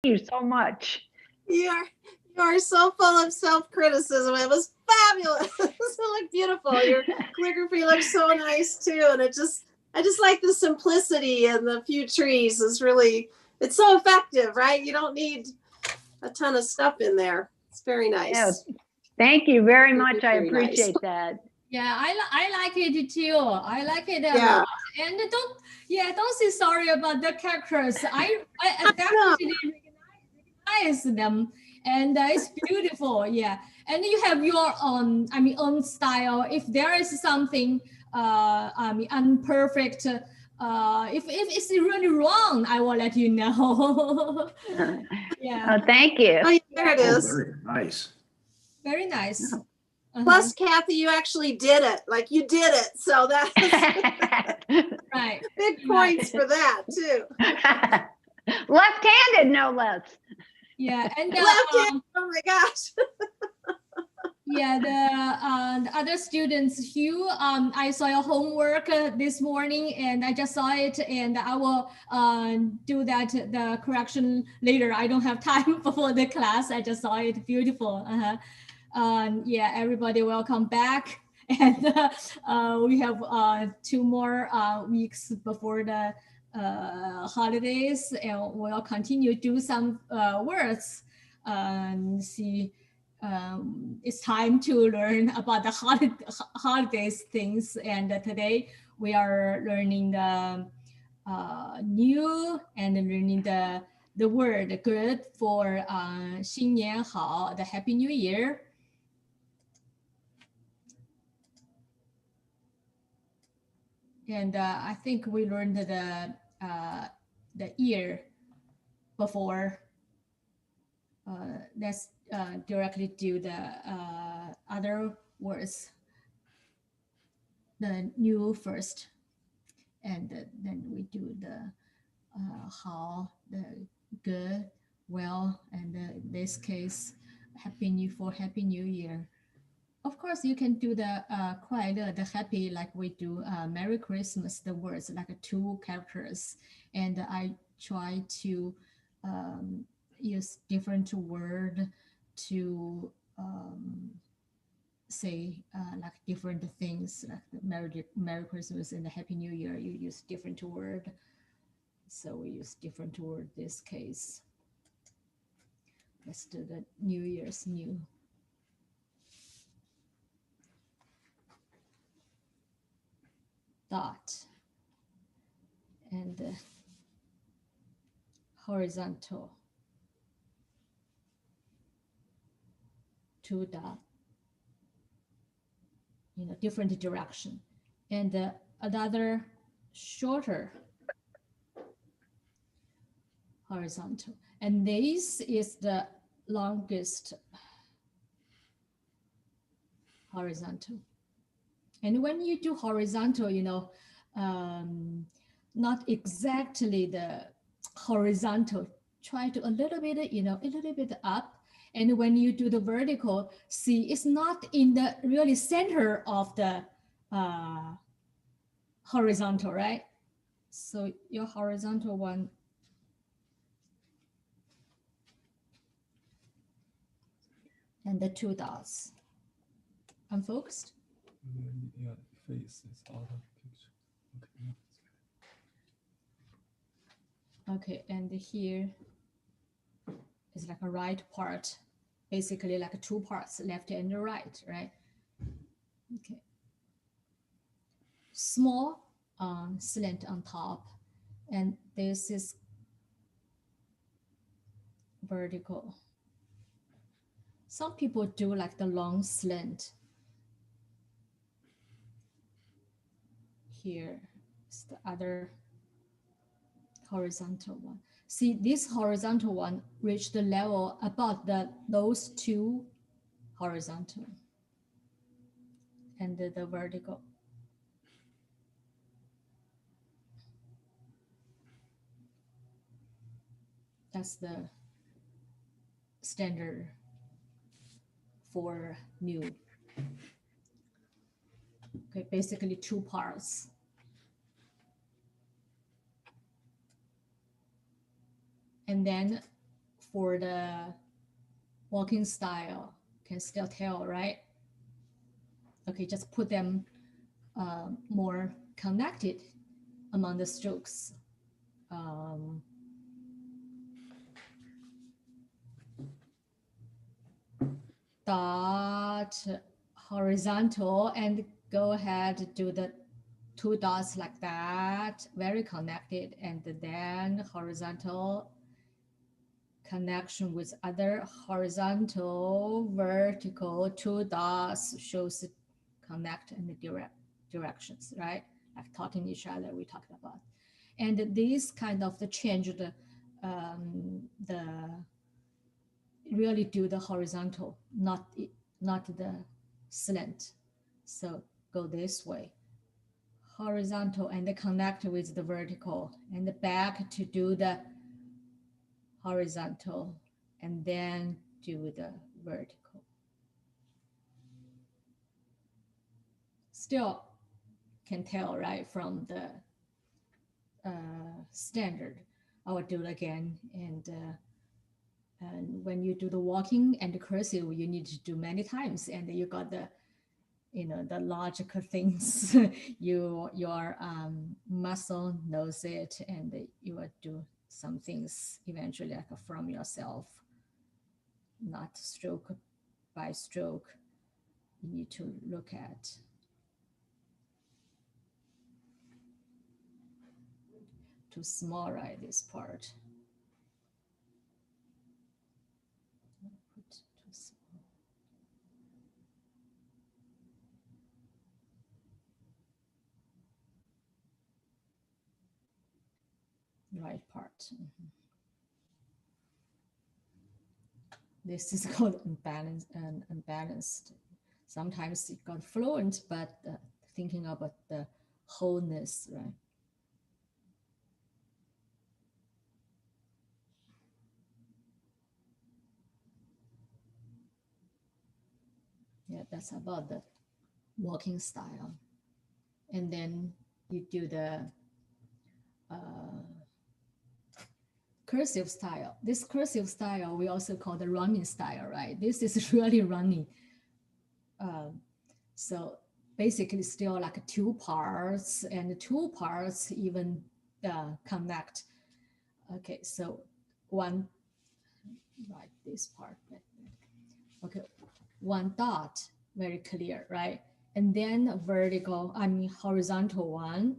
you so much. You are so full of self-criticism. It was fabulous. It looked beautiful. Your calligraphy looks so nice too. And I just like the simplicity and the few trees is really, it's so effective, right? You don't need a ton of stuff in there. It's very Yeah, nice. thank you very Very, much. I very nice. appreciate that. Yeah, I like it too. I like it a Yeah. lot. And don't say sorry about the characters. I No. definitely recognize them, and it's beautiful. Yeah, and you have your own, I mean, own style. If there is something, I mean, imperfect, if it's really wrong, I will let you know. Yeah, Thank you. Oh, yeah, there it Oh, is. very nice. very nice. Plus, Kathy, you actually did it. Like you did it. So that's Right. big points for that too. Left-handed, no less. Yeah, and Left hand. Oh my gosh. yeah, the other students, Hugh, I saw your homework this morning, and I just saw it, and I will do that the correction later. I don't have time for the class. I just saw it. Beautiful. Yeah, everybody, welcome back. And we have 2 more weeks before the holidays, and we'll continue to do some words and see. It's time to learn about the holidays things, and today we are learning the new and learning the word good for 新年好, the Happy New Year. And I think we learned the year before. Let's directly do the other words. The new first, and then we do the how, the good, well, and in this case, Happy New Year. Of course, you can do the 快乐, the happy, like we do Merry Christmas, the words like 2 characters. And I try to use different word to say like different things, like the Merry Christmas and the Happy New Year. You use different word. So we use different word this case. Let's do the New Year's new. Dot and horizontal 2 dot, different direction, and another shorter horizontal, and this is the longest horizontal. And when you do horizontal, not exactly the horizontal, try to a little bit up. And when you do the vertical, see, it's not in the really center of the horizontal, right? So your horizontal one, and the 2 dots. Unfocused? Yeah, face is out of picture. Okay, and here is like a right part, basically like 2 parts, left and right, right? Okay. Small slant on top, and this is vertical. Some people do like the long slant. Here is the other horizontal one. See, this horizontal one reached the level about those 2 horizontal and the vertical. That's the standard for new. Okay, basically 2 parts. And then for the walking style. Can still tell, right? Okay, just put them more connected among the strokes. Dot horizontal and go ahead, do the 2 dots like that, very connected, and then horizontal connection with other horizontal, vertical, 2 dots shows connect and the directions, right? Like talking to each other, we talked about. And these kind of the change the really do the horizontal, not the slant. So go this way, horizontal, and connect with the vertical, and back to do the horizontal, and then do the vertical. Still can tell, right, from the standard. I will do it again, and when you do the walking and the cursive, you need to do many times, and you got the, you know, the logical things. Your muscle knows it, and you will do some things eventually, like from yourself, not stroke by stroke. You need to look at. Too small, right? This part. Put too small. Right part. This is called unbalanced. Sometimes it got fluent, but thinking about the wholeness, right? Yeah, that's about the walking style. And then you do the cursive style. This cursive style we also call the running style, right? This is really running. So basically still like 2 parts, and the 2 parts even connect. Okay, so one, right, this part. Okay, 1 dot, very clear, right? And then vertical, I mean horizontal one.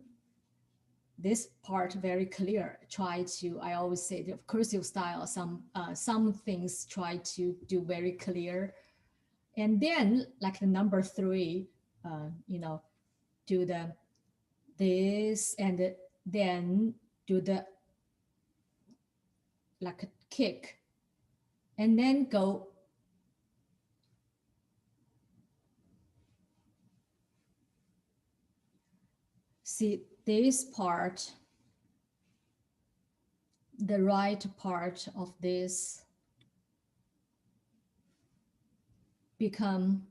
This part very clear. Try to, I always say the cursive style, some things try to do very clear. And then like the number 3, you know, do the this, and then do the like a kick, and then go see this part, the right part of this become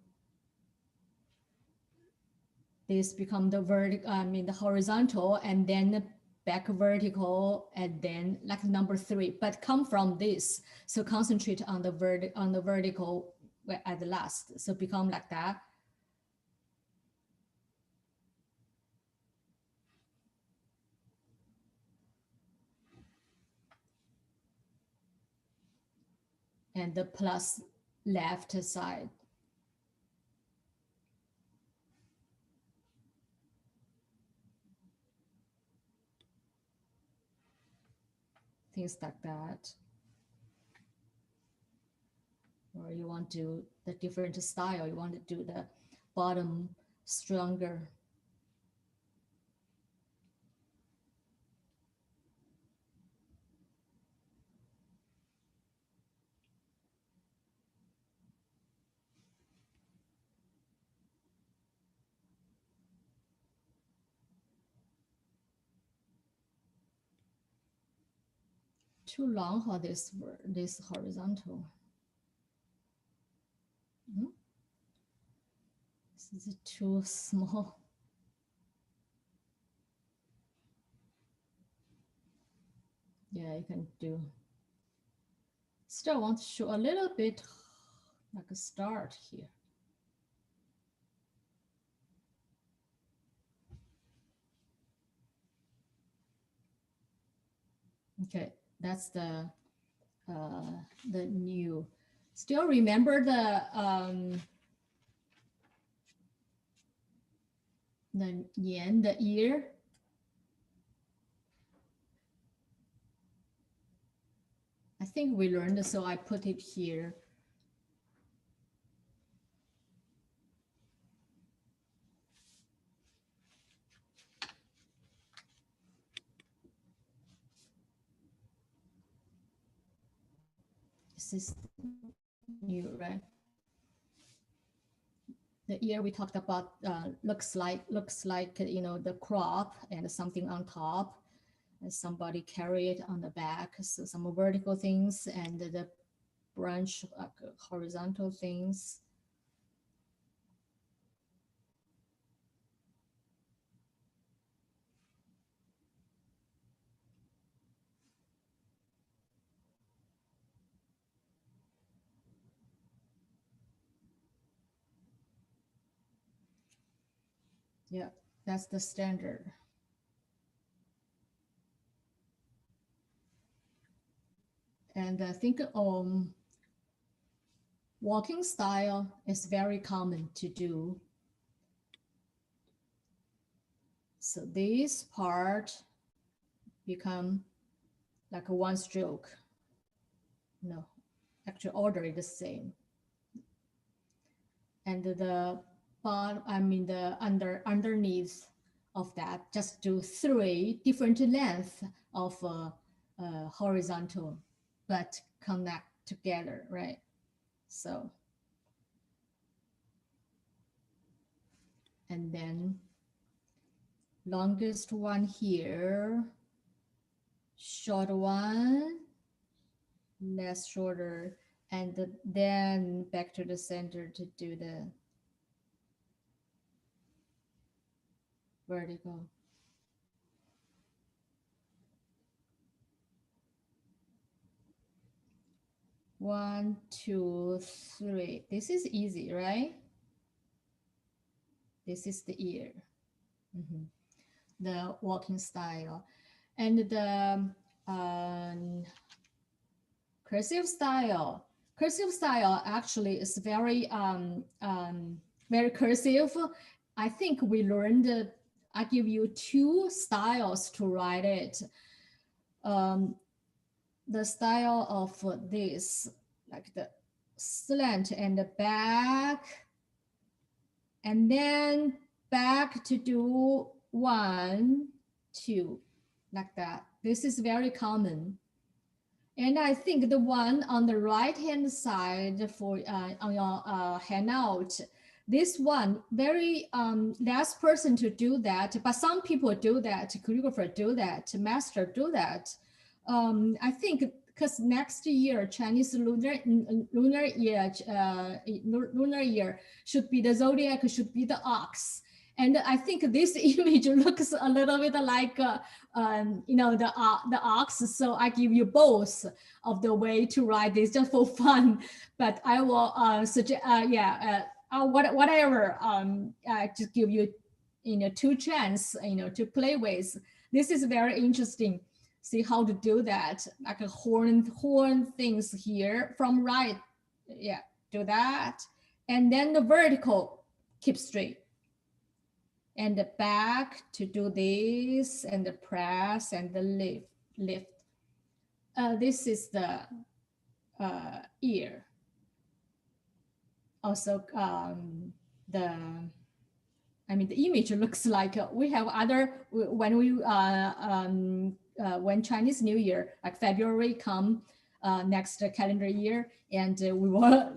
the vertical, I mean the horizontal, and then the back vertical, and then like number 3, but come from this. So concentrate on the vertical at the last. So become like that. And the plus left side. Things like that. Or you want to the different style, you want to do the bottom stronger. Too long for this horizontal. This is too small. Yeah, you can do Still want to show a little bit like a start here. Okay, that's the new. Still remember the yen, the year. I think we learned, so I put it here. This is new, right? The year we talked about looks like you know, the crop and something on top, and somebody carry it on the back. So some vertical things and the branch horizontal things. Yeah, that's the standard. And I think walking style is very common to do. So this part become like a one stroke. No, actually order is the same. And the bottom, I mean the underneath of that, just do 3 different lengths of horizontal, but connect together, right? So, and then longest one here, short one, less shorter, and then back to the center to do the vertical. One, two, three. This is easy, right? This is the ear. The walking style. And the cursive style. Cursive style actually is very very cursive. I think we learned, I give you 2 styles to write it. The style of this, like the slant and the back, and then back to do 1, 2, like that. This is very common. And I think the one on the right-hand side for on your handout, this one, very last person to do that, but some people do that, calligrapher do that, master do that. I think because next year, Chinese lunar year should be the zodiac, should be the ox. And I think this image looks a little bit like, you know, the ox. So I give you both of the way to write this just for fun. But I will suggest, whatever. I just give you, you know, 2 chance, you know, to play with. This is very interesting. See how to do that, like a horn things here from right. Yeah, do that, and then the vertical keep straight. And the back to do this, and the press and the lift. This is the ear. Also, the image looks like we have other, when we when Chinese New Year, like February come next calendar year, and we will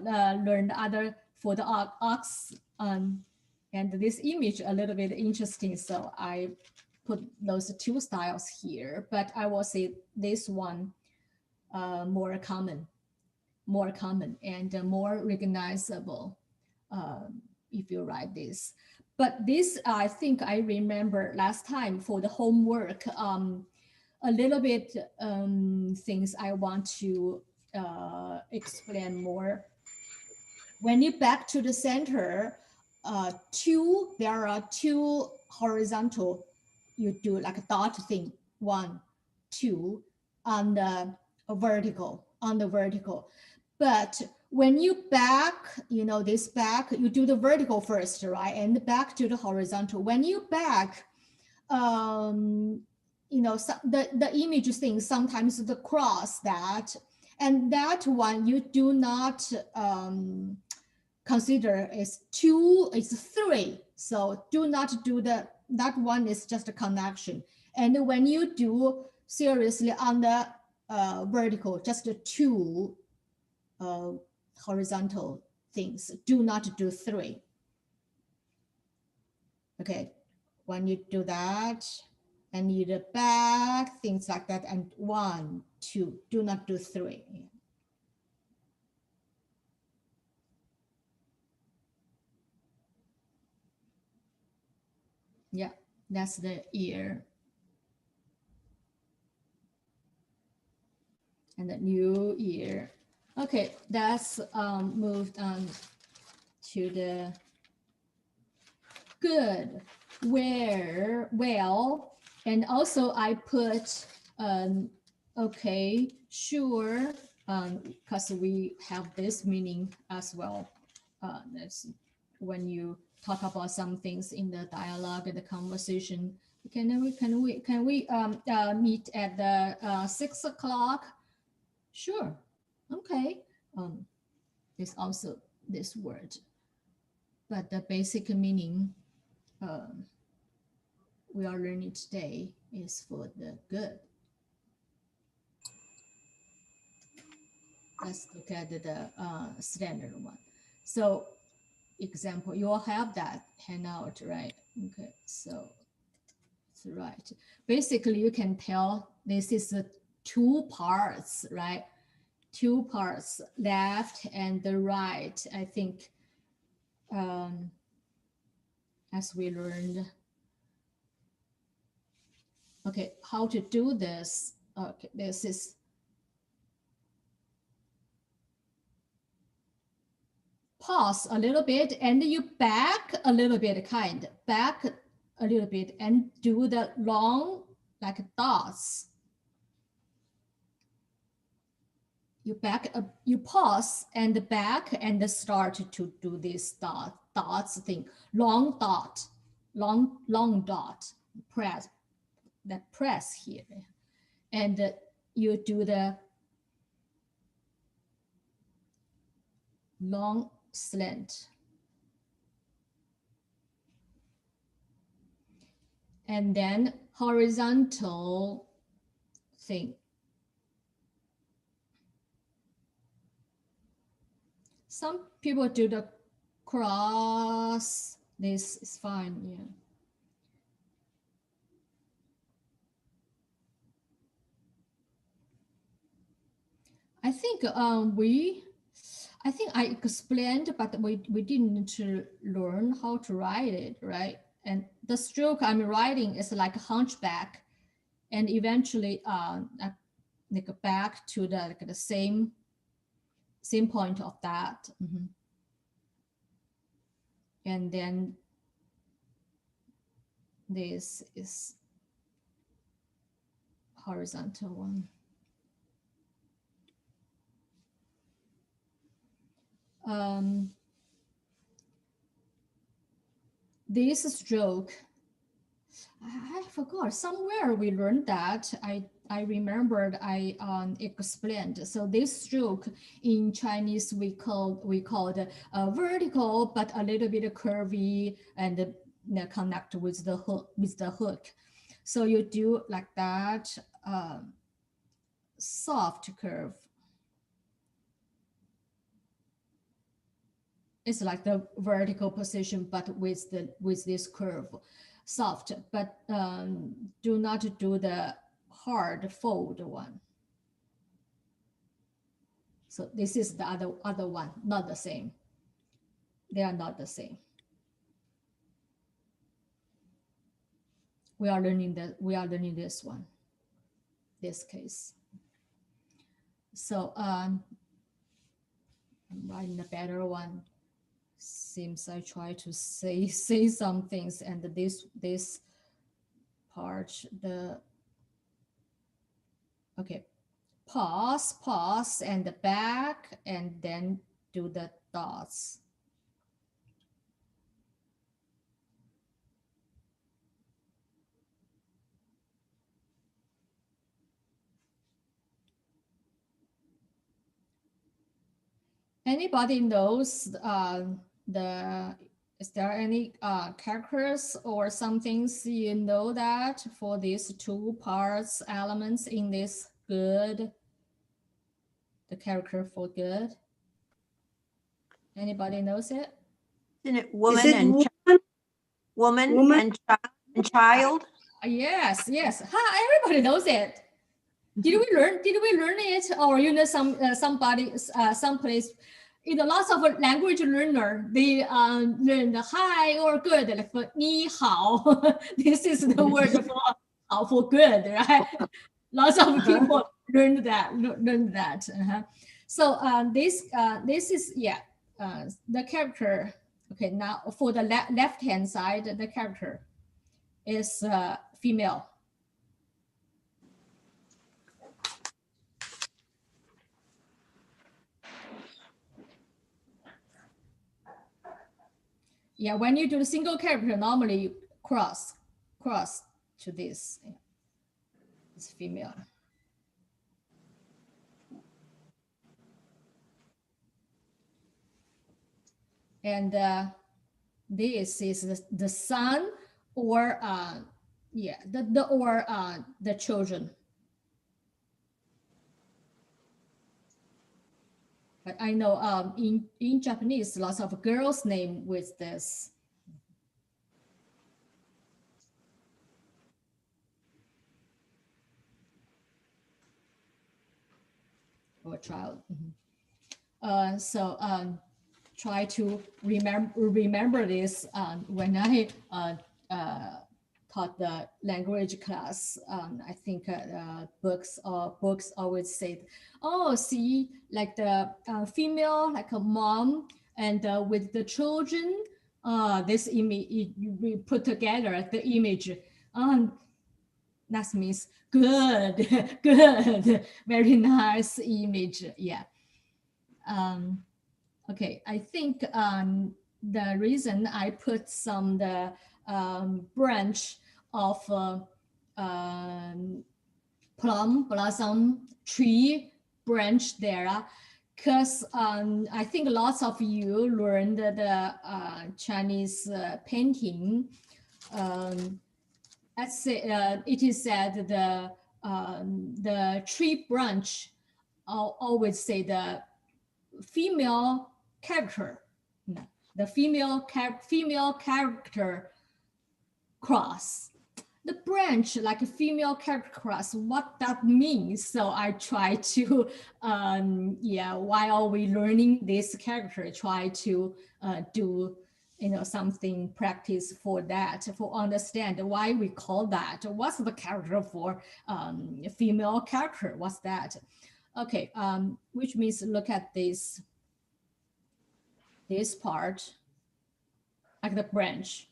learn other for the ox. And this image a little bit interesting, so I put those 2 styles here, but I will say this one more common and more recognizable if you write this. But this, I think I remember last time for the homework, a little bit things I want to explain more. When you back to the center, there are two horizontal, you do like a dot thing, 1, 2, on the vertical, But when you back, this back, you do the vertical first, right? And back to the horizontal. When you back, the image thing, sometimes the cross that, and that one you do not consider is 2, it's 3. So do not do that one is just a connection. And when you do seriously on the vertical, just 2 horizontal things, do not do 3. Okay, when you do that, and you do back, things like that, and 1, 2, do not do 3. Yeah, that's the ear. And the new ear. Okay, that's moved on to the good, where, well, and also I put, okay, sure, because we have this meaning as well. That's when you talk about some things in the dialogue and the conversation. Can we meet at the 6 o'clock? Sure. Okay. There's also this word, but the basic meaning we are learning today is for the good. Let's look at the standard one. So, example, you all have that handout, right? Okay, so that's right. Basically, you can tell this is 2 parts, right? 2 parts, left and the right. I think as we learned. Okay, how to do this? Okay, this is pause a little bit and you back a little bit, back a little bit and do the long like dots. You back up, you pause and back and start to do this dots thing. Long dot, long dot, press here. And you do the long slant. And then horizontal thing. Some people do the cross. This is fine, yeah. I think I explained, but we didn't learn how to write it, right? And the stroke I'm writing is like a hunchback, and eventually like back to the same point of that. And then this is horizontal one. This stroke, I forgot, somewhere we learned that. I remembered I explained. So this stroke in Chinese we called vertical, but a little bit curvy and connect with the hook. So you do like that, soft curve. It's like the vertical position, but with this curve, soft. But do not do the hard fold one. So this is the other one, not the same. They are not the same. We are learning this one, this case. So write a better one. Seems I try to say some things, and this part, okay, pause and back, and then do the dots. Anybody knows is there any characters or some things you know that for these two parts elements in this good, the character for good? Anybody knows it? Isn't it woman it and woman Woman? and child? Yes. Ha, everybody knows it. Did we learn it, or somebody someplace? Lots of language learner, they learn the hi or good, like for 你好. This is the word for good, right? Lots of people learned that. So this is the character. Okay, now for the left hand side, the character is female. Yeah, when you do the single character, normally you cross to this. Yeah. It's female. And this is the son or the children. But I know in Japanese, lots of girls' name with this. Or child. So try to remember this when I taught the language class. I think books always say, oh, see, like the female, like a mom, and with the children, this image we put together the image. That means good, good, very nice image. Yeah. Okay, I think the reason I put some the branch of plum blossom tree branch there, because I think lots of you learned the Chinese painting. Let's say it is said the tree branch always say the female character, the female character cross, the branch like a female character cross, what that means. So I try to while we learning this character, try to do something practice for that, for understand why we call that, what's the character for female character, what's that. Okay, which means look at this part, like the branch,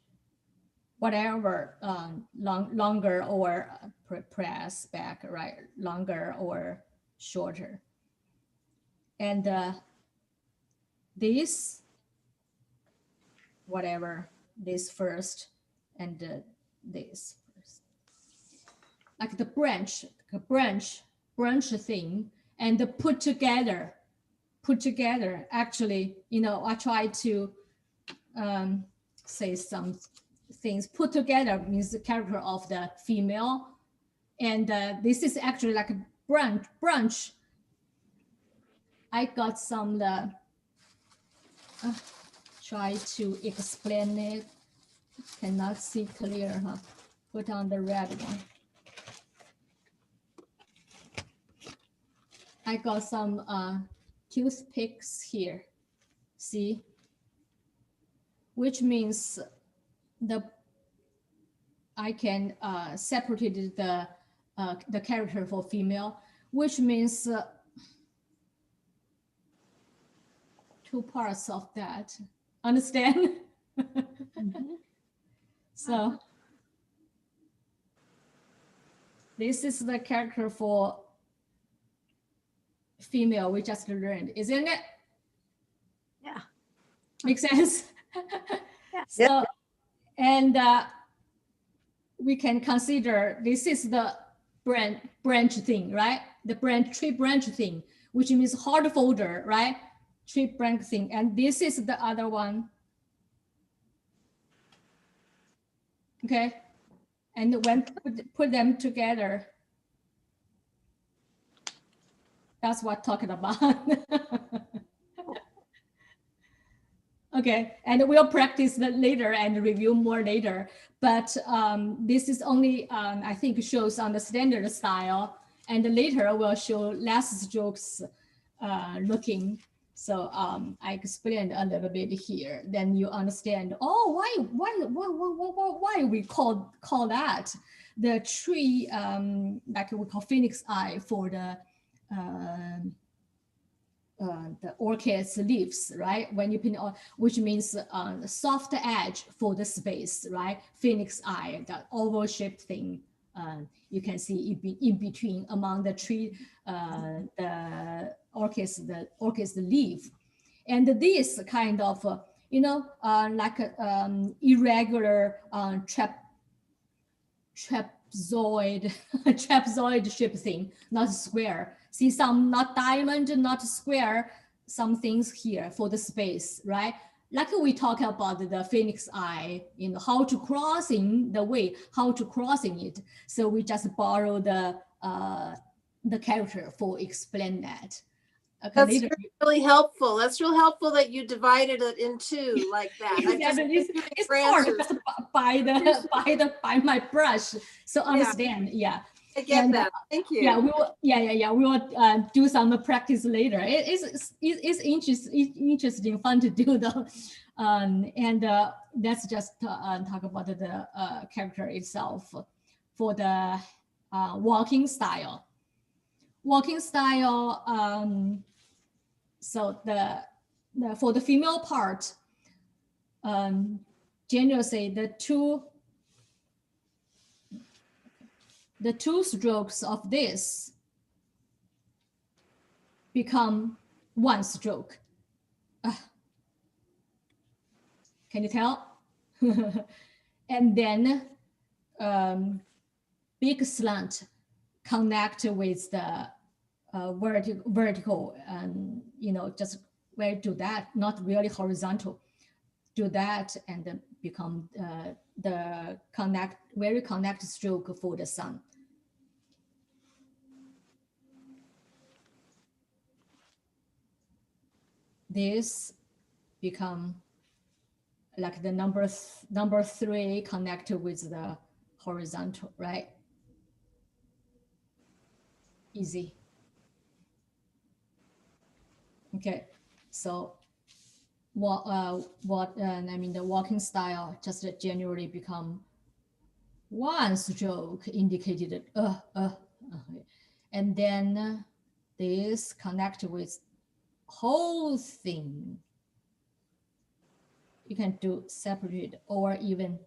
whatever, longer or press back, right? Longer or shorter. And this, whatever, this first, and this first. Like the branch thing, and put together. Actually, I try to say some things. Put together means the character of the female, and this is actually like a branch. I got some try to explain it. Cannot see clear, huh? Put on the red one. I got some toothpicks here, see, which means I can separate the character for female, which means two parts of that. Understand? So this is the character for female we just learned, isn't it? Yeah. Makes sense? Yeah. So, and we can consider this is the branch thing, right? The tree branch thing, which means hard folder, right? Tree branch thing. And this is the other one. Okay. And when put them together, that's what talking about. Okay, and we'll practice that later and review more later. But this is only, I think, shows on the standard style, and later we'll show less strokes looking. So I explained a little bit here. Then you understand. Oh, why we call that the tree, like we call phoenix eye for the orchid's leaves, right? When you pin on, which means soft edge for the space, right? Phoenix eye, that oval shaped thing. You can see in between among the tree, the orchid's leaf, and this kind of, like irregular trapezoid trapezoid shape thing, not square. See some not diamond, not square, some things here for the space, right? Like we talk about the phoenix eye, how to crossing the way, how to crossing it. So we just borrow the character for explain that. Okay, That's later. really helpful. That's real helpful that you divided it in two like that. I just It's hard just by my brush. So understand, yeah. I get And, that. Thank you. Yeah, we will. Yeah. We will do some practice later. It's interesting, fun to do though. And let's just talk about the character itself for the walking style. Walking style. So for the female part, generally say the two strokes of this become one stroke. Can you tell? And then big slant connect with the vertical, and just where do that, not really horizontal. Do that and then become the very connect stroke for the sun. This become like the number 3 connected with the horizontal, right? Easy. Okay, so the walking style just generally become one stroke indicated, and then this connect with whole thing. You can do separate or even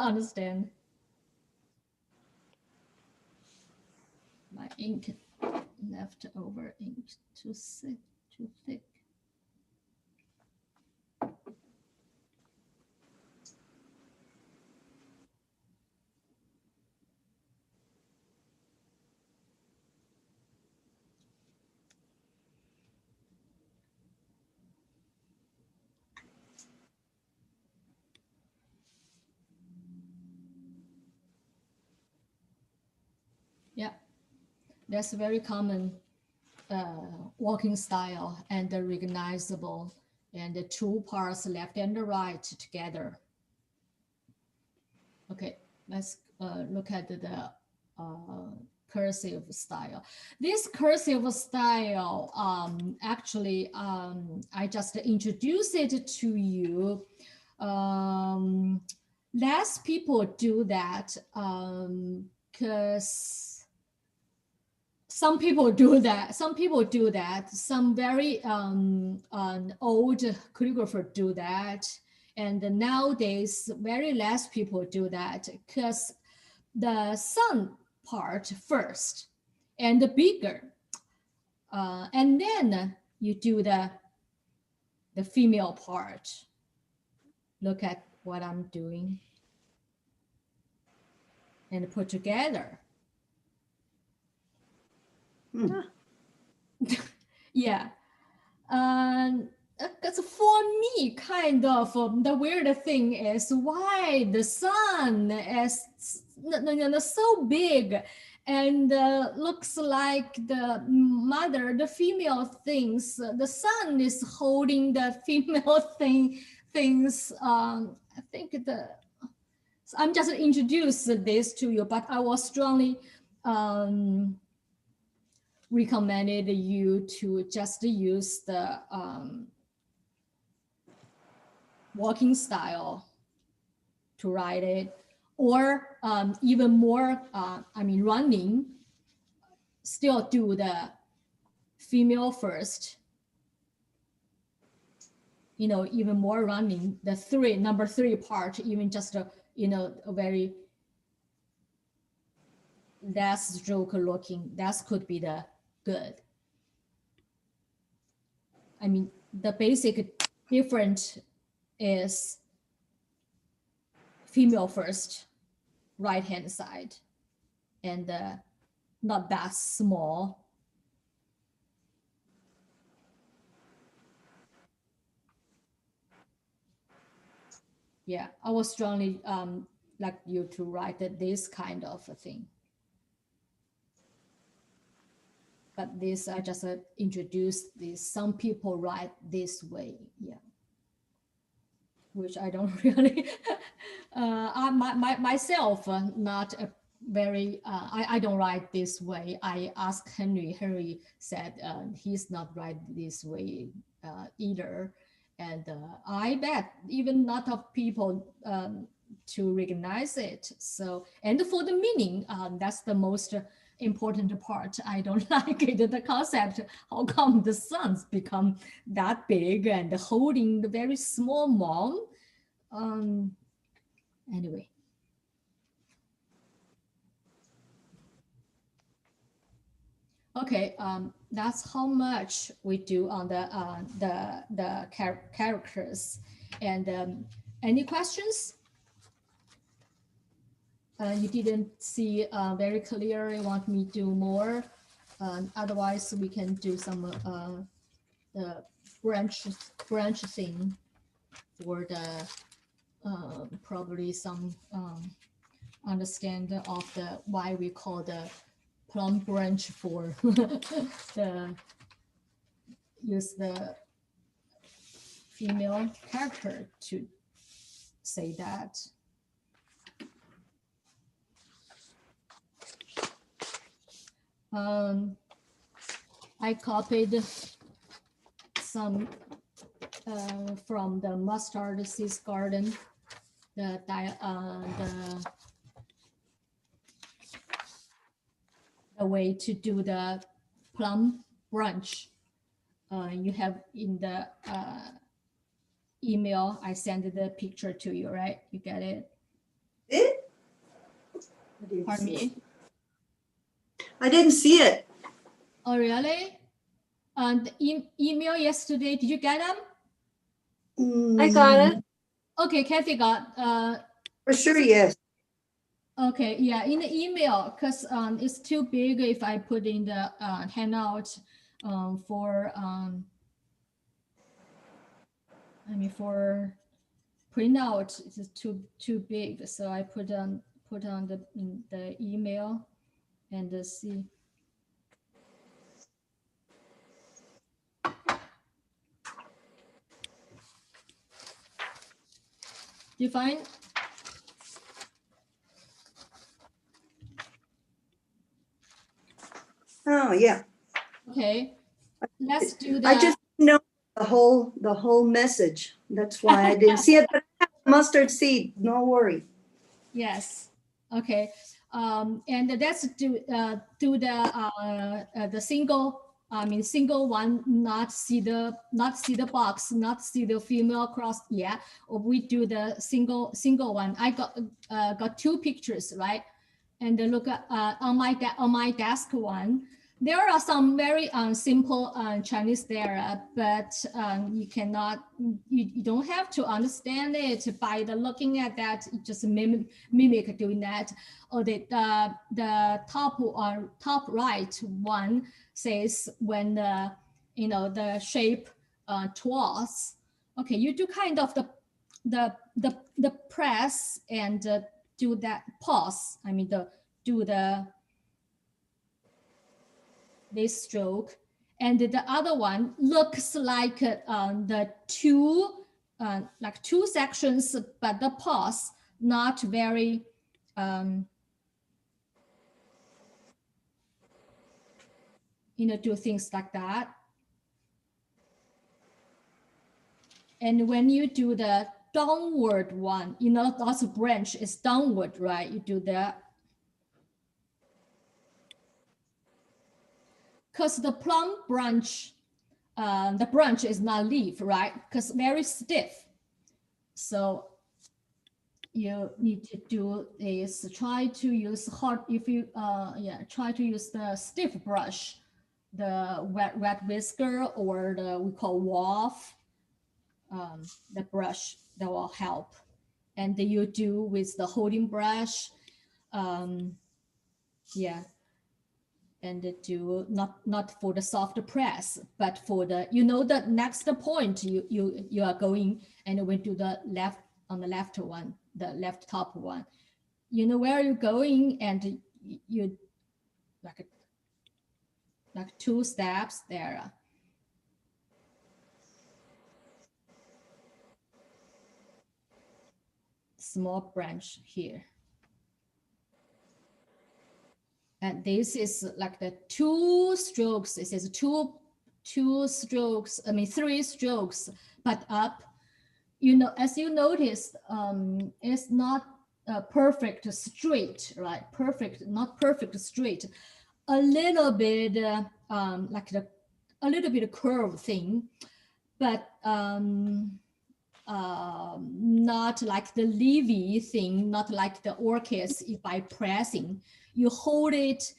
understand. My ink, leftover ink, too thick. Yeah, that's very common walking style and recognizable, and the two parts left and the right together. Okay, let's look at the cursive style. This cursive style, actually, I just introduced it to you less people do that because some people do that. Some people do that. Some very old calligrapher do that. And nowadays, very less people do that because the sun part first and the bigger. And then you do the female part. Look at what I'm doing. And put together. Yeah. Because for me, kind of the weird thing is why the sun is so big and looks like the mother, the female things. The sun is holding the female things. I think I'm just introduce this to you, but I was strongly recommended you to just use the walking style to write it, or even more, running, still do the female first, even more running, the number three part, even just a very less stroke looking, that could be the good. The basic difference is female first, right hand side, and not that small. Yeah, I would strongly like you to write this kind of a thing. But this, I just introduced this. Some people write this way, yeah. Which I don't really, myself, not a very, I don't write this way. I asked Henry. Henry said he's not write this way either. And I bet even not of people to recognize it. So, and for the meaning, that's the most important part. I don't like it, the concept, how come the suns become that big and holding the very small mom? Anyway. Okay, that's how much we do on the characters. And any questions? You didn't see very clear, you want me to do more? Otherwise, we can do some the branch thing for the probably some understand of the why we call the plum branch for the use the female character to say that. I copied some from the Mustard Seeds Garden, the way to do the plum branch. You have in the email, I sent the picture to you, right? You get it? Pardon me? I didn't see it. Oh, really? And email yesterday, did you get them? I got it. Okay, Kathy got. For sure, yes. Okay, yeah, in the email, because it's too big if I put in the handout for for printout, it's too big. So I put on the email and see. Do you find? Oh, yeah. Okay, let's do that. I just know the whole message. That's why I didn't see it, but I have mustard seed, no worry. Yes. Okay. And that's do the single. I mean, single one, not see the box, not see the female cross. Yeah. Or we do the single one. I got two pictures, right? And look at on my desk one. There are some very simple Chinese there, but you cannot, you don't have to understand it by the looking at that, just mimic doing that. Or the top right one says when the shape towards. Okay, you do kind of the press and do that pause. I mean do this stroke, and the other one looks like the two sections, but the pause not very do things like that. And when you do the downward one, that's a branch is downward, right? You do that. Because the plum branch, the branch is not leaf, right? Because very stiff. So you need to do is try to use hard, if you, try to use the stiff brush, the wet whisker, or we call waff, the brush that will help. And you do with the holding brush, yeah. And do not for the soft press, but for the the next point you are going, and we do the left on the left one, the left top one. You know where you're going, and you like two steps there. Small branch here. And this is like the two strokes. This is two strokes. I mean, three strokes, but up. As you noticed, it's not perfect straight, right? Not perfect straight. A little bit like a little bit curve thing, but not like the Levy thing, not like the orchids. If by pressing, you hold it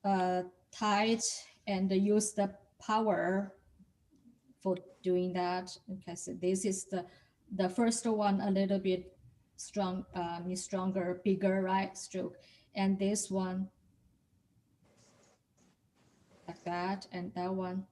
tight and use the power for doing that. Okay, so this is the first one, a little bit stronger, bigger, right, stroke. And this one like that, and that one.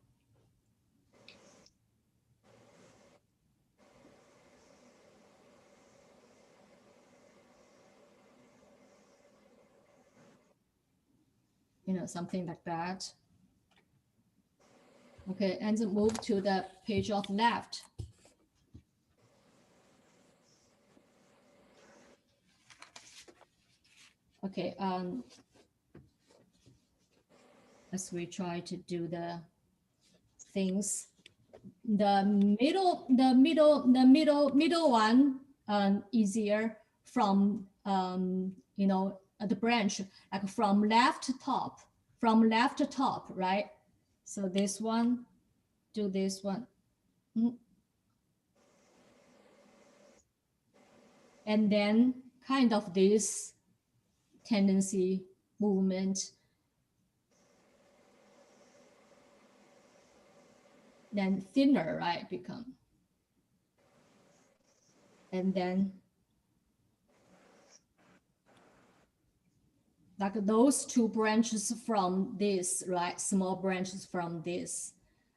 Something like that. Okay, and then move to the page of left. Okay, as we try to do the things, the middle one easier from the branch, like from left to top, right? So this one, do this one. And then kind of this tendency movement. Then thinner, right, become. And then like those two branches from this, right? Small branches from this,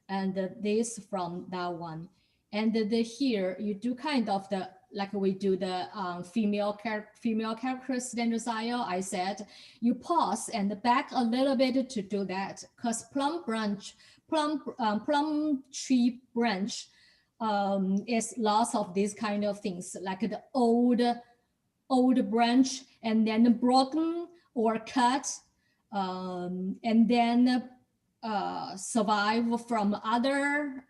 and this from that one. And here you do kind of like we do the female character standard. I said you pause and back a little bit to do that, because plum tree branch is lots of these kind of things, like the old branch and then broken or cut, and then survive from other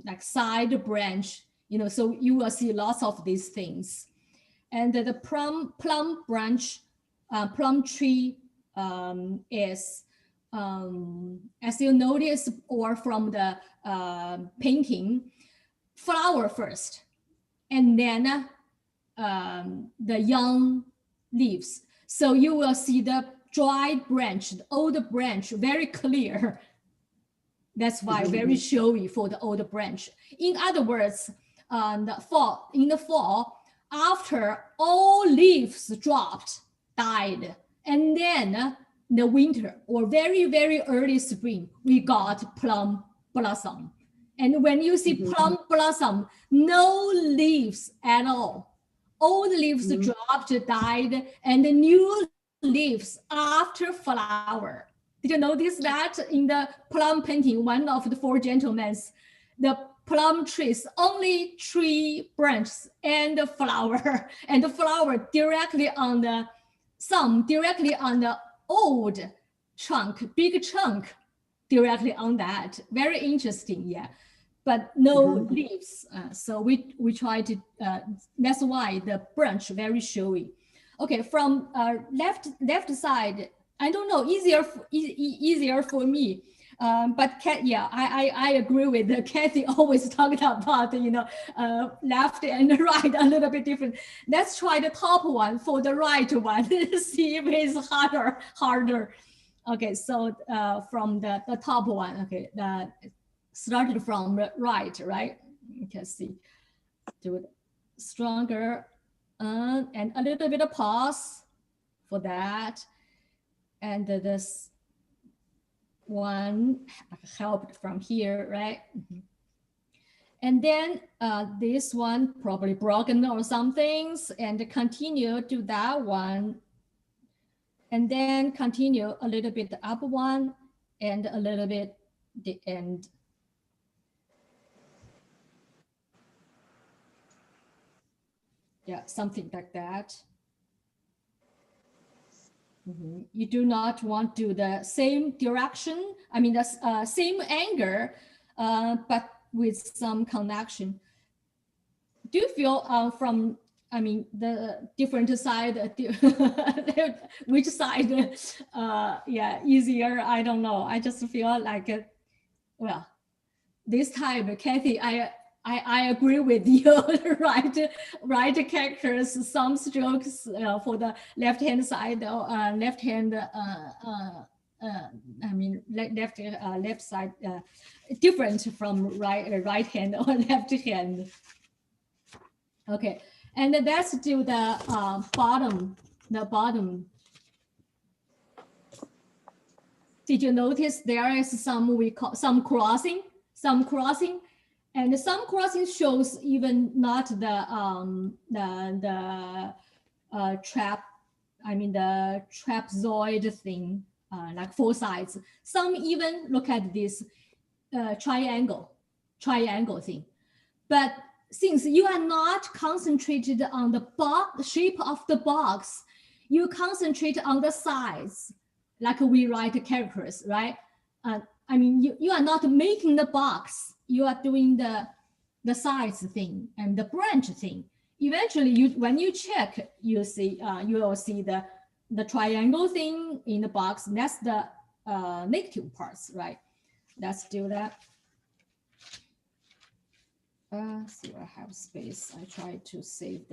like side branch So you will see lots of these things. And the plum branch, plum tree is, as you notice, or from the painting, flower first, and then the young leaves. So you will see the dried branch, the older branch, very clear. That's why very showy for the older branch. In other words, in the fall, after all leaves dropped, died, and then the winter or very, very early spring, we got plum blossom. And when you see plum blossom, no leaves at all. Old leaves dropped, died, and the new leaves after flower. Did you notice that in the plum painting, one of the four gentlemen, the plum trees, only 3 branches and the flower, and the flower directly on the, some directly on the old trunk, big chunk, directly on that. Very interesting, yeah. But no leaves. So we try to, that's why the branch very showy. Okay, from left side, I don't know, easier for me. But yeah, I agree with Kathy. Always talking about left and right a little bit different. Let's try the top one for the right one. See if it's harder. Okay, so from the top one. Okay, started from right. You can see. Do it stronger and a little bit of pause for that. And this one helped from here, right? And then this one probably broken or some things, and continue to that one. And then continue a little bit the up one and a little bit the end. Yeah, something like that. You do not want to do the same direction, I mean, the same angle, but with some connection. Do you feel from, I mean, the different side, which side, yeah, easier? I don't know. I just feel like, well, this time, Kathy, I agree with you. right characters, some strokes for the left hand side, left hand. I mean, left side different from right hand or left hand. Okay, and let's do the bottom. The bottom. Did you notice there is some we call some crossing? And some crossing shows even not the trap, I mean the trapezoid thing, like 4 sides. Some even look at this triangle thing. But since you are not concentrated on the shape of the box, you concentrate on the sides, like we write characters, right? I mean, you are not making the box. You are doing the size thing and the branch thing. Eventually, when you check, you see you will see the triangle thing in the box. That's the negative parts, right? Let's do that. See, I have space. I try to save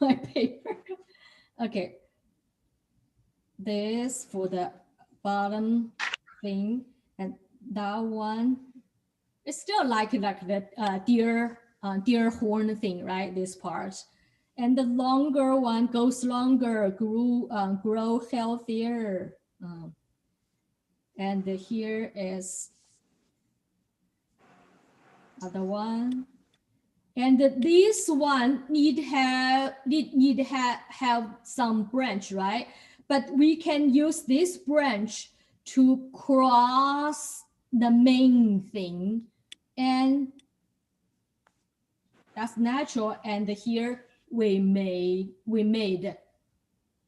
my paper. Okay. This for the bottom thing, and that one. It's still like the deer horn thing, right? This part, and the longer one goes longer, grow healthier. And here is other one, and this one need have some branch, right? But we can use this branch to cross the main thing. And that's natural. And here we made,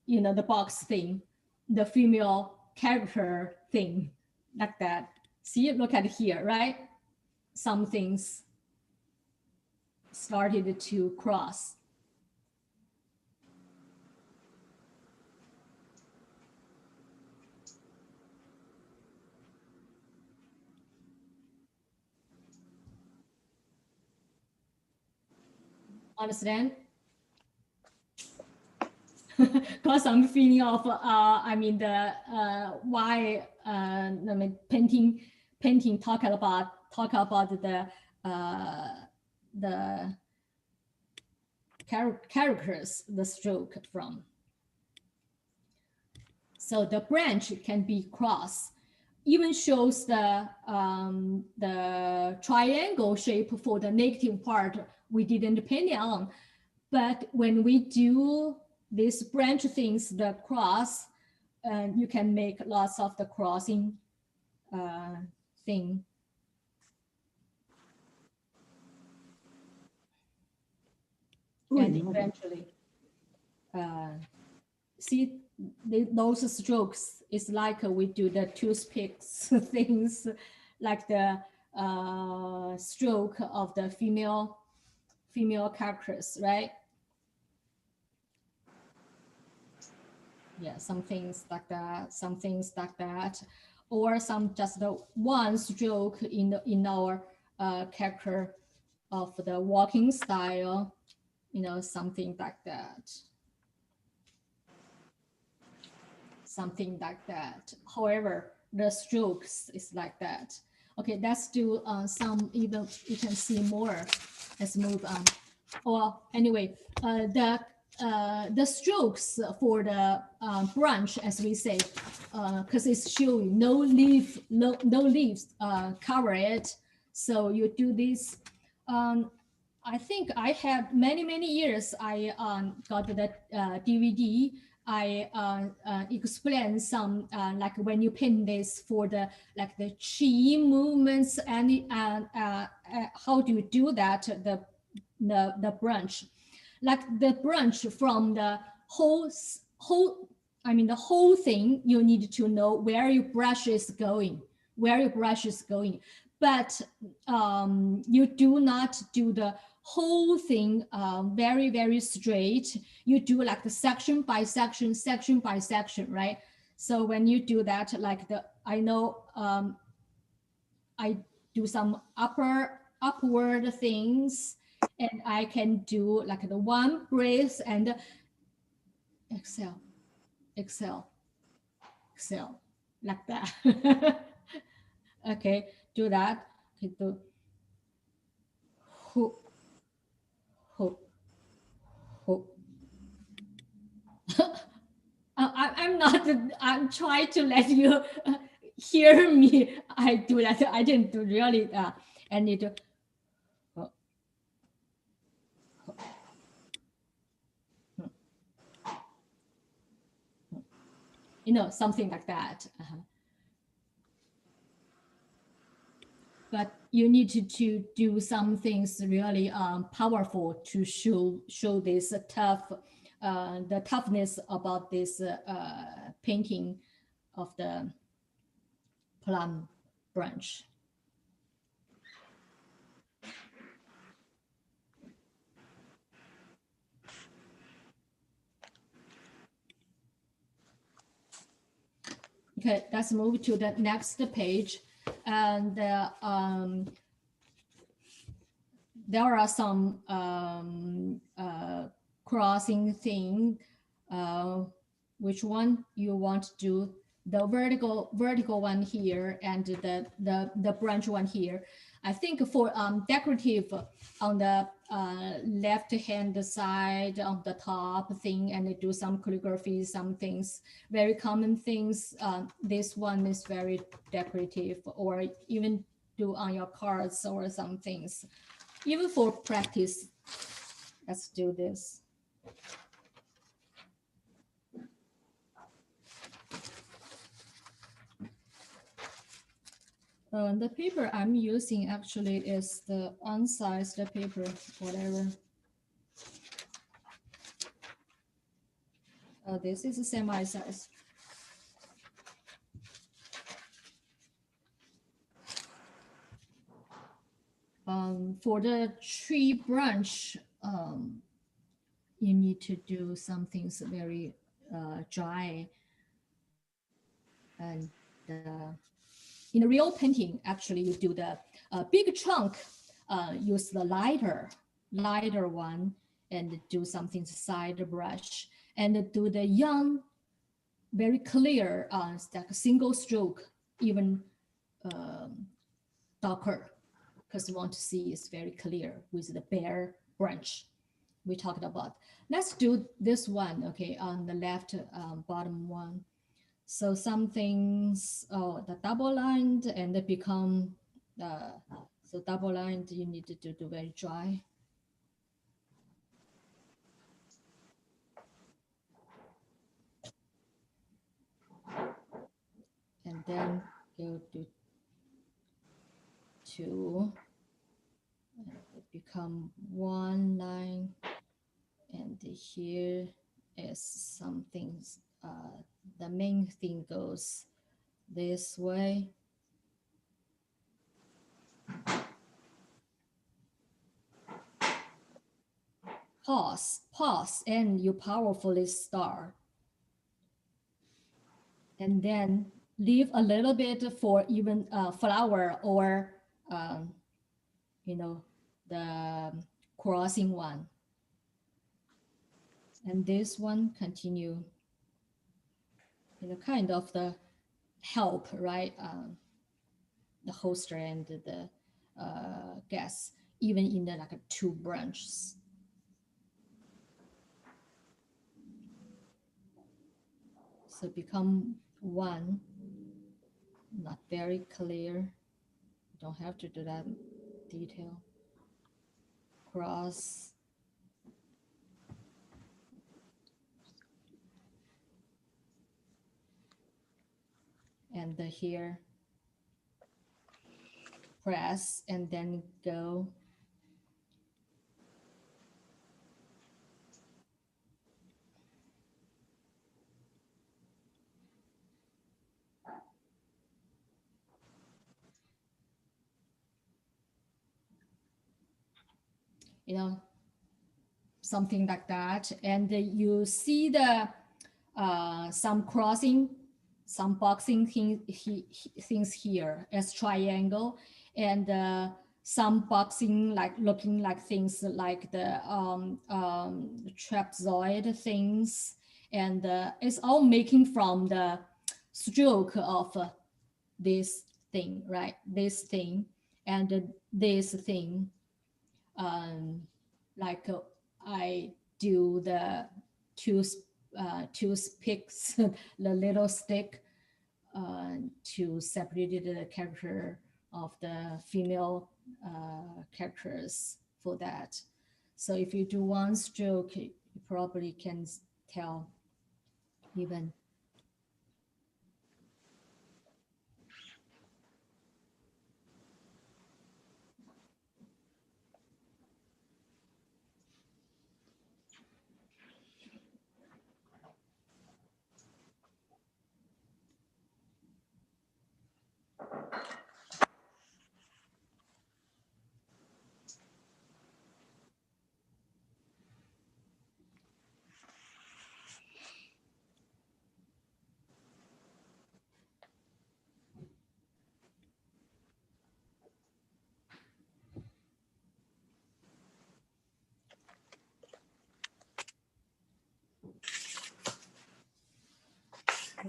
the box thing, the female character thing, like that. See, look at here, right? Some things. started to cross. Understand? Because I'm feeling of, I mean, the why I mean, painting talk about the characters, the stroke from. So the branch can be cross, even shows the triangle shape for the negative part we didn't paint it on. But when we do these branch things, the cross, you can make lots of the crossing thing. And eventually, see those strokes is like we do the toothpicks things, like the stroke of the female characters, right? Yeah, some things like that, or some just the one stroke in our character of the walking style, you know, something like that. Something like that. However, the strokes is like that. Okay, let's do some, even you can see more. Let's move on. Well, anyway, the strokes for the branch, as we say, because it's showing no leaves cover it. So you do this. I think I had many years. I got the DVD. I explain some like when you paint this for the like the chi movements and how do you do that, the branch, like the branch from the whole I mean the whole thing. You need to know where your brush is going, but you do not do the whole thing very straight. You do like the section by section, right? So when you do that, like I know I do some upward things, and I can do like the one breath and exhale, like that. Okay, do that. Okay, do hook. I'm not, I'm trying to let you hear me. I do that. I didn't do really, I need to. You know, something like that. But you need to do some things really powerful to show this the toughness about this painting of the plum branch. Okay, let's move to the next page. And there are some crossing thing. Which one you want to do? The vertical one here and the branch one here. I think for decorative on the left hand side of the top thing, and they do some calligraphy, some things, very common things. This one is very decorative, or even do on your cards or some things. Even for practice, let's do this. The paper I'm using actually is the unsized paper, whatever. This is a semi-size. For the tree branch, you need to do some things very dry. And in a real painting, actually, you do the big chunk, use the lighter one, and do something side brush, and do the young, very clear, like a single stroke, even darker, because you want to see it's very clear with the bare branch we talked about. Let's do this one, okay, on the left bottom one. So some things, oh, the double lined and they become, so double lined, you need to do very dry. And then go to two, and it become one line. And here is some things, the main thing goes this way. Pause, and you powerfully start. And then leave a little bit for even flower or, you know, the crossing one. And this one continue, you know, kind of the help, right? The hoster and the guest, even in the like two branches. So become one, not very clear. You don't have to do that detail. Cross. And here, press and then go. You know, something like that. And you see the some crossing, some boxing things here as triangle, and some boxing like looking like things like the trapezoid things, and it's all making from the stroke of this thing, right? This thing and this thing. Like I do the toothpicks, the little stick, to separate the character of the female characters for that. So if you do one stroke, you probably can tell even.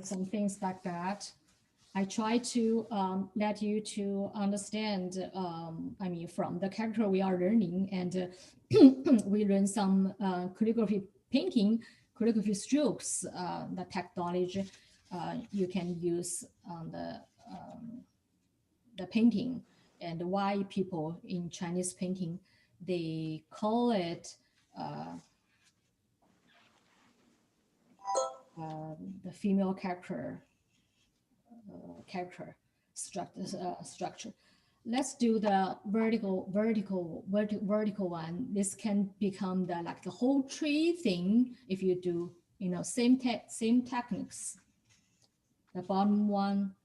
Some things like that. I try to let you to understand, I mean, from the character we are learning, and we learn some calligraphy painting, calligraphy strokes, the technology you can use on the painting, and why people in Chinese painting, they call it the female character structure. Let's do the vertical one. This can become the like the whole tree thing if you do, you know, same techniques. The bottom one.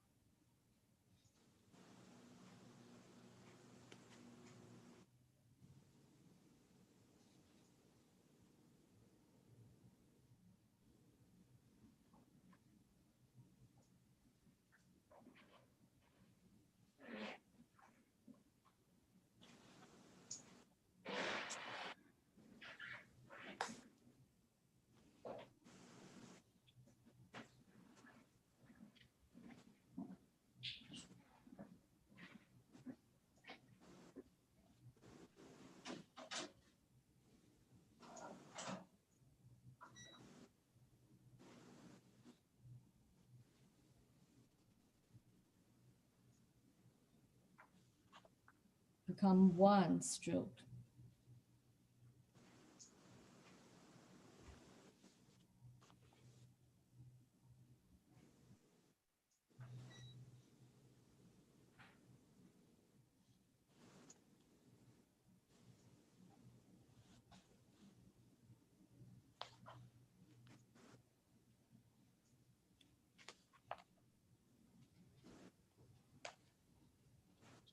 become one stroke.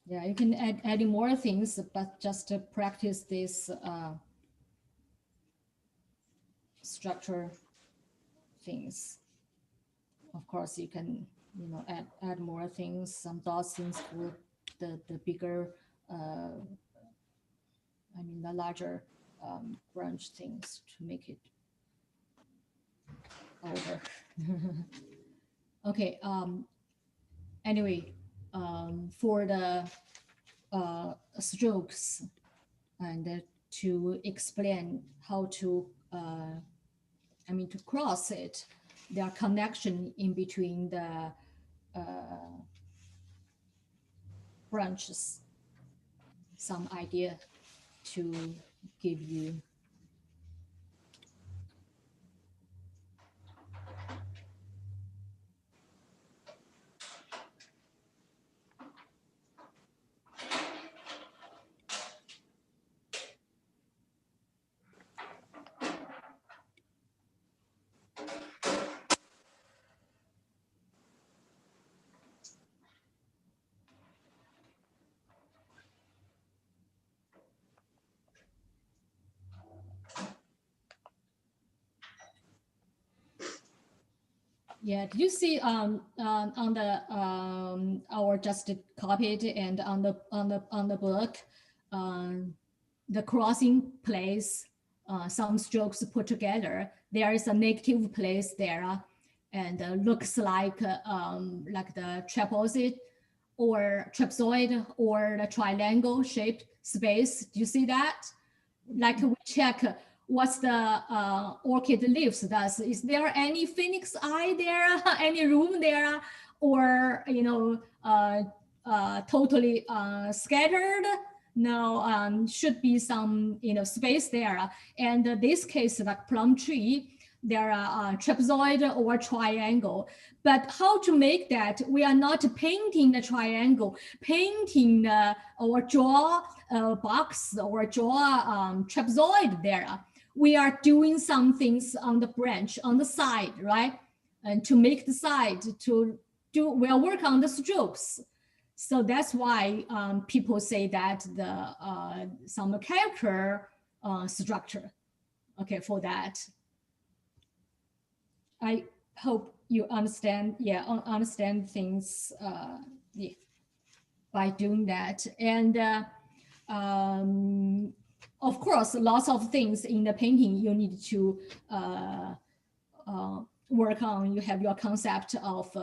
Yeah, you can add more things, but just to practice this structure things. Of course, you can, you know, add more things, some dots things for the bigger, I mean, the larger branch things to make it over. Okay. Anyway, for the strokes and to explain how to, I mean, to cross it, there are connection in between the branches, some idea to give you. Yeah, did you see on the our just copied and on the book, the crossing place, some strokes put together. There is a negative place there, and looks like the trapezoid or the triangle shaped space. Do you see that? Like we check what's the orchid leaves does. Is there any phoenix eye there, any room there, or, you know, totally scattered? No, should be some, you know, space there. And this case, like plum tree, there are trapezoid or triangle. But how to make that? We are not painting the triangle, painting or draw a box or draw trapezoid there. We are doing some things on the branch, on the side, right? And to make the side, to do, we'll work on the strokes. So that's why people say that the some character structure, okay, for that. I hope you understand, yeah, understand things yeah, by doing that. And of course, lots of things in the painting you need to work on. You have your concept of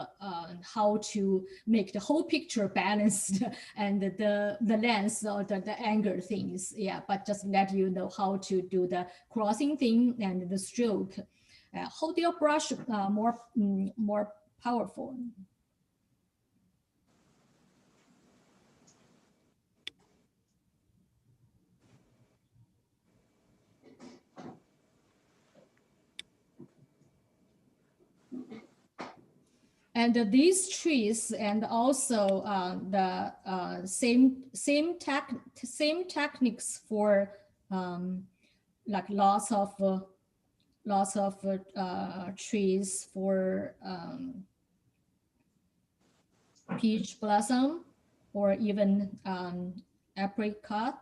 how to make the whole picture balanced and the lens or the angle things. Yeah, but just let you know how to do the crossing thing and the stroke. Hold your brush more powerful. And these trees, and also the same techniques for like lots of trees for peach blossom or even apricot.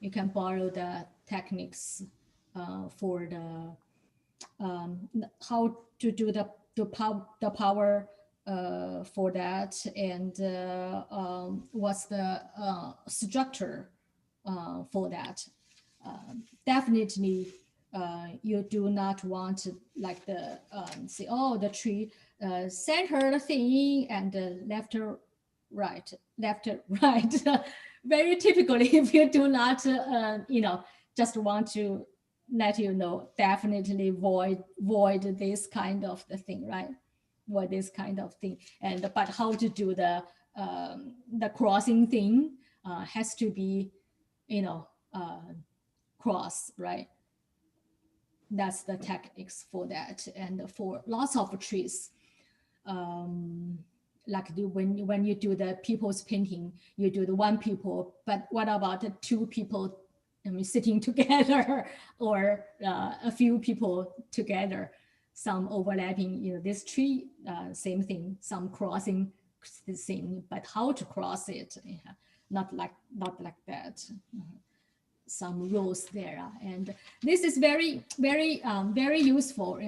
You can borrow the techniques for the how to do the power for that, and what's the structure for that. Definitely, you do not want to like the say, oh, the tree center thing and left or right, left or right. Very typically, if you do not, you know, just want to let you know, definitely void this kind of the thing, right? Void this kind of thing. And but how to do the the crossing thing has to be, cross, right? That's the techniques for that. And for lots of trees, like when you do the people's painting, you do the one people, but what about the two people sitting together, or a few people together, some overlapping, this tree, same thing, some crossing the thing, but how to cross it, not like that. Some rules there, and this is very, very, very useful.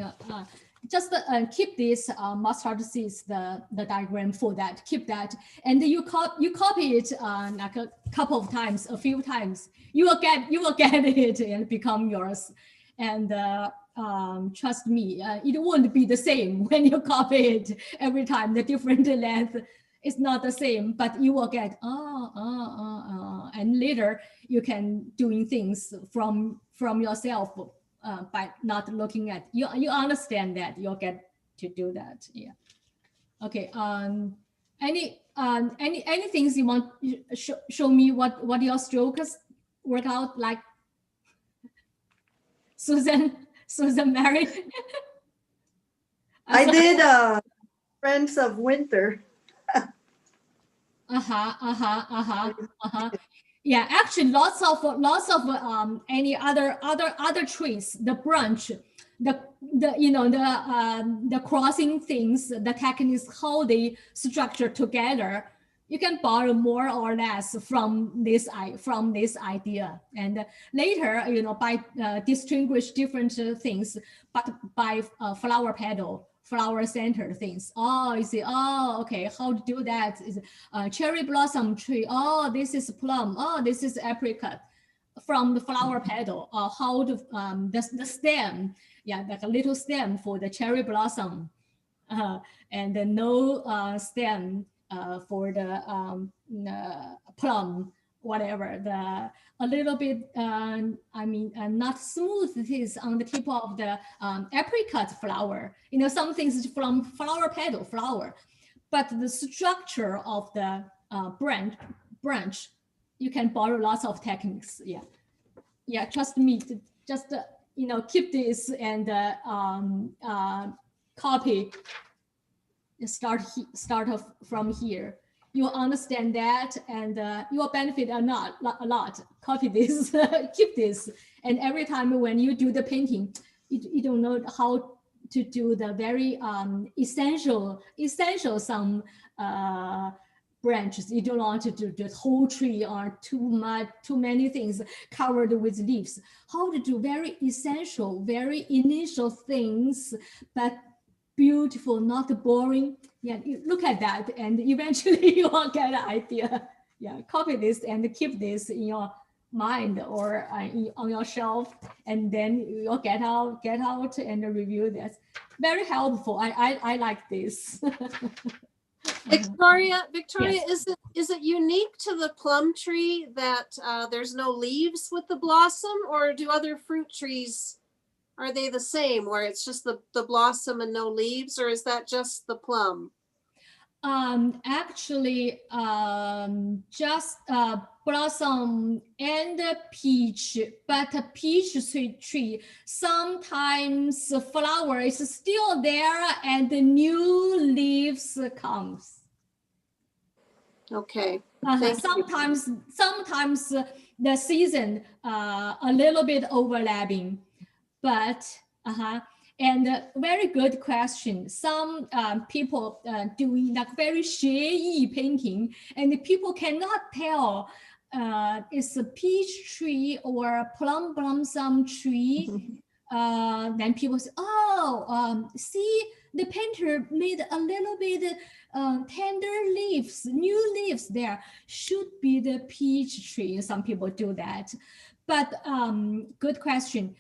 Just keep this mustard seeds, the diagram for that. Keep that, and you copy it like a couple of times, a few times. You will get it and become yours. And trust me, it won't be the same when you copy it every time. The different length is not the same, but you will get and later you can doing things from yourself. By not looking at you understand that you'll get to do that. Yeah. Okay. Any things you want show me what your strokes work out like? Susan Mary. I did Friends of Winter. Yeah, actually, lots of any other trees, the branch, the crossing things, the techniques, how they structure together. You can borrow more or less from this idea, and later, by distinguish different things, but by flower petal, flower center things. Oh, you see, oh, okay, how to do that is cherry blossom tree. Oh, this is plum. Oh, this is apricot. From the flower petal, how to the stem, yeah, like a little stem for the cherry blossom, and then no stem for the plum, whatever. A little bit, not smooth it is on the tip of the apricot flower. Some things from flower petal flower, but the structure of the branch, you can borrow lots of techniques. Yeah. Trust me. Just keep this and copy. Start from here. You'll understand that, and you will benefit a lot. Copy this, keep this, and every time when you do the painting, you don't know how to do the very essential some branches. You don't want to do the whole tree or too many things covered with leaves. How to do very essential, very initial things, but beautiful, not boring. Yeah, you look at that, and eventually you will get an idea. Yeah, copy this and keep this in your mind or on your shelf, and then you'll get out and review this. Very helpful. I like this. Victoria, Yes. is it unique to the plum tree that there's no leaves with the blossom, or do other fruit trees, are they the same where it's just the blossom and no leaves, or is that just the plum? Actually, just blossom and peach, but a peach tree, sometimes the flower is still there and the new leaves comes. Okay. Sometimes the season a little bit overlapping, but and very good question. Some people doing like very shady painting, and the people cannot tell it's a peach tree or a plum blossom tree. Then people say, oh, see, the painter made a little bit tender leaves, new leaves there. Should be the peach tree. Some people do that. But good question.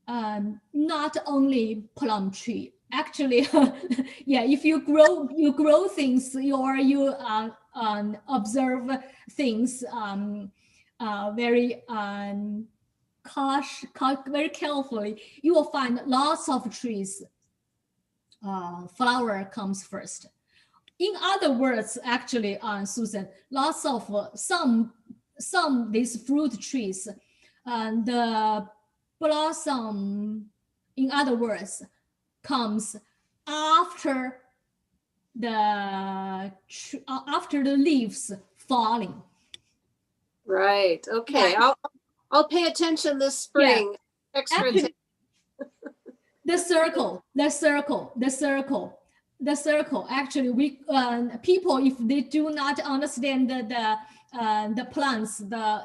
Not only plum tree. Actually, yeah, if you grow things, or you observe things very very carefully, you will find lots of trees. Flower comes first. in other words, actually, Susan, lots of some these fruit trees, the blossom, in other words, comes after after the leaves falling. Right. Okay. Yeah. I'll pay attention this spring. Extra Actually, attention. the circle. Actually, we people, if they do not understand the plants, the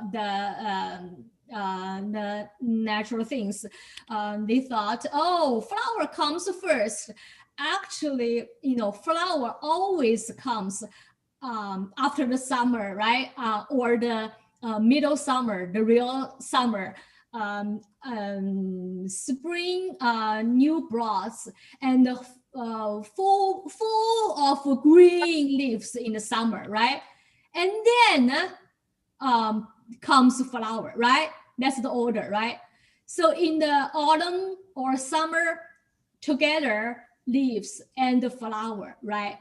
natural things, they thought, oh, flower comes first. Actually, flower always comes after the summer, right? Or the middle summer, the real summer. Spring, new bloods, and full of green leaves in the summer, right? And then comes flower, right? That's the order, right? So in the autumn or summer, together, leaves and the flower, right?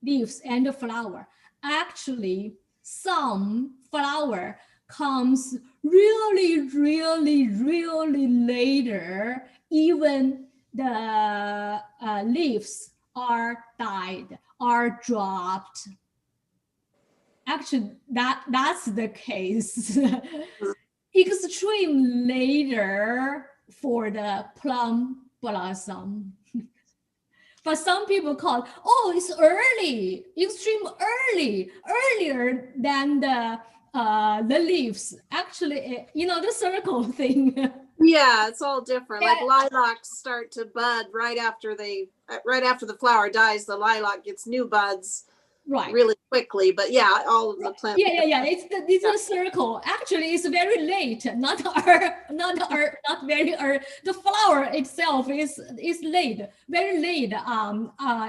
Leaves and the flower. Actually, some flower comes really later, even the leaves are died, are dropped. Actually, that's the case. Extreme later for the plum blossom. But some people call, oh, it's early, extreme early, earlier than the leaves. Actually, the circle thing. Yeah, it's all different. Yeah. Like lilacs start to bud right after the flower dies. The lilac gets new buds Right. really quickly. But yeah, all of the plants. Yeah. It's a circle. Actually, it's very late. Not very early. The flower itself is late, very late.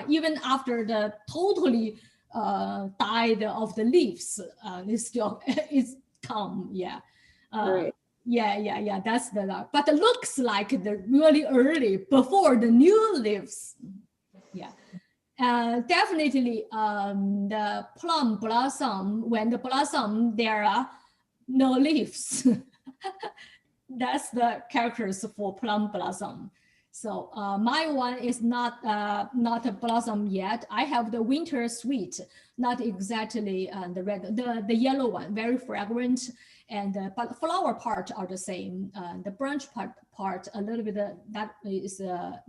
Even after the totally died of the leaves, it's still it's come. Yeah. Right. Yeah. That's but it looks like the really early before the new leaves. Yeah. Definitely, the plum blossom, when the blossom, there are no leaves. That's the characters for plum blossom. So my one is not a blossom yet. I have the winter sweet, not exactly the red, the yellow one, very fragrant, and but flower part are the same. The branch part a little bit. That is the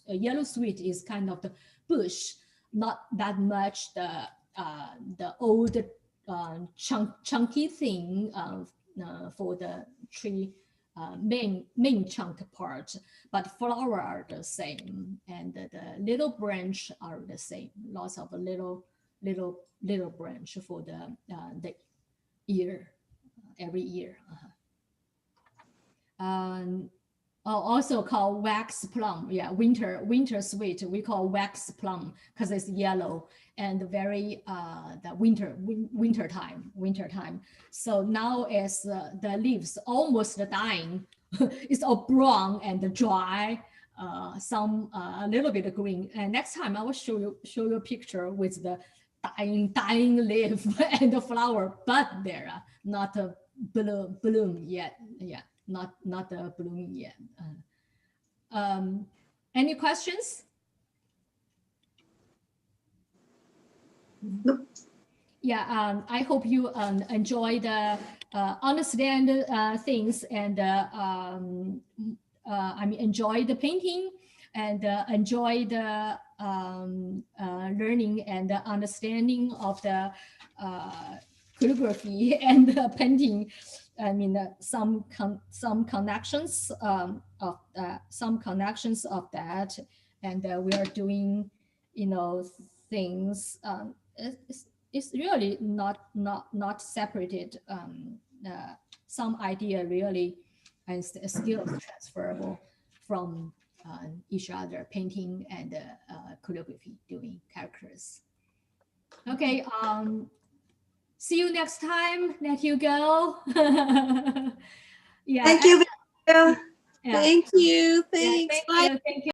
yellow sweet is kind of the bush, not that much the old chunky thing for the tree. Main chunk part, but flower are the same, and the little branch are the same. Lots of little branch for the year, every year. Also called wax plum. Yeah, winter sweet. We call wax plum because it's yellow and very the winter time. So now as the leaves almost dying, it's all brown and dry. Some a little bit of green. And next time I will show you a picture with the dying leaf and the flower, but there are not a bloom yet. Yeah. Not blooming yet. Any questions? Nope. Yeah, I hope you enjoy the understand things and enjoy the painting and enjoy the learning and the understanding of the calligraphy and the painting. I mean, some connections of that, and we are doing, things. It's really not separated. Some idea really and still transferable from each other, painting and calligraphy, doing characters. Okay. See you next time. Let you go. Yeah. Thank you. Victoria. Yeah. Thank you. Yeah, Thanks. thank you.